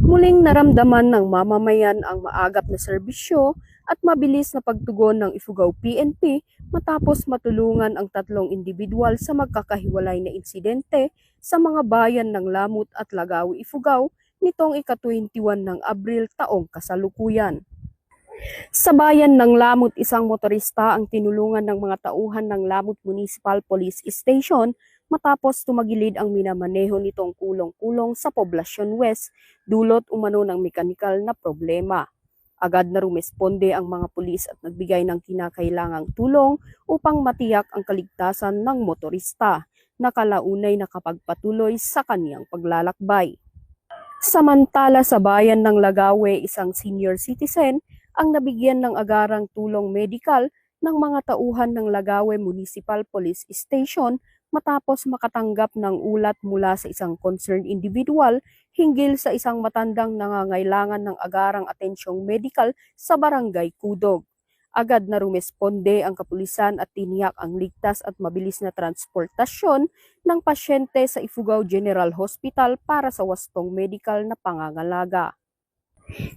Muling naramdaman ng mamamayan ang maagap na serbisyo at mabilis na pagtugon ng Ifugao PNP matapos matulungan ang tatlong individual sa magkakahiwalay na insidente sa mga bayan ng Lamut at Lagawi, Ifugao nitong ika-21 ng Abril taong kasalukuyan. Sa bayan ng Lamut, isang motorista ang tinulungan ng mga tauhan ng Lamut Municipal Police Station matapos tumagilid ang minamaneho nitong kulong-kulong sa Poblacion West, dulot umano ng mekanikal na problema. Agad na rumesponde ang mga pulis at nagbigay ng kinakailangang tulong upang matiyak ang kaligtasan ng motorista na kalaunay nakapagpatuloy sa kaniyang paglalakbay. Samantala sa bayan ng Lagawe, isang senior citizen ang nabigyan ng agarang tulong medikal ng mga tauhan ng Lagawe Municipal Police Station matapos makatanggap ng ulat mula sa isang concerned individual hinggil sa isang matandang nangangailangan ng agarang atensyong medikal sa barangay Kudog. Agad na rumesponde ang kapulisan at tiniyak ang ligtas at mabilis na transportasyon ng pasyente sa Ifugao General Hospital para sa wastong medikal na pangangalaga.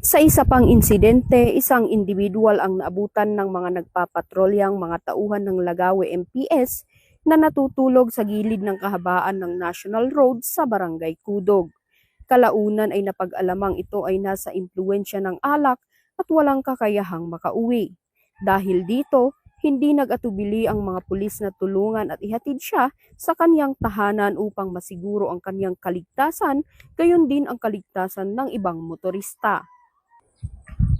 Sa isa pang insidente, isang individual ang naabutan ng mga nagpapatrolyang mga tauhan ng Lagawe MPS na natutulog sa gilid ng kahabaan ng National Road sa Barangay Kudog. Kalaunan ay napag-alamang ito ay nasa impluwensya ng alak at walang kakayahang makauwi. Dahil dito, hindi nag-atubili ang mga pulis na tulungan at ihatid siya sa kaniyang tahanan upang masiguro ang kaniyang kaligtasan, gayon din ang kaligtasan ng ibang motorista.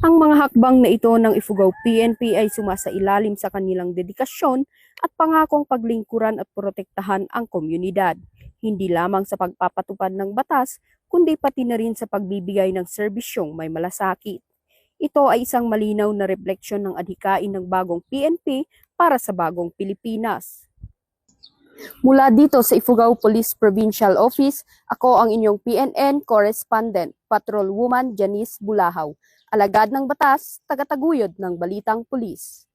Ang mga hakbang na ito ng Ifugao PNP ay sumasailalim sa kanilang dedikasyon at pangakong paglingkuran at protektahan ang komunidad, hindi lamang sa pagpapatupad ng batas, kundi pati na rin sa pagbibigay ng serbisyong may malasakit. Ito ay isang malinaw na refleksyon ng adhikain ng bagong PNP para sa bagong Pilipinas. Mula dito sa Ifugao Police Provincial Office, ako ang inyong PNN Correspondent, Patrol Woman Janice Bulahaw, alagad ng batas, tagataguyod ng Balitang Pulis.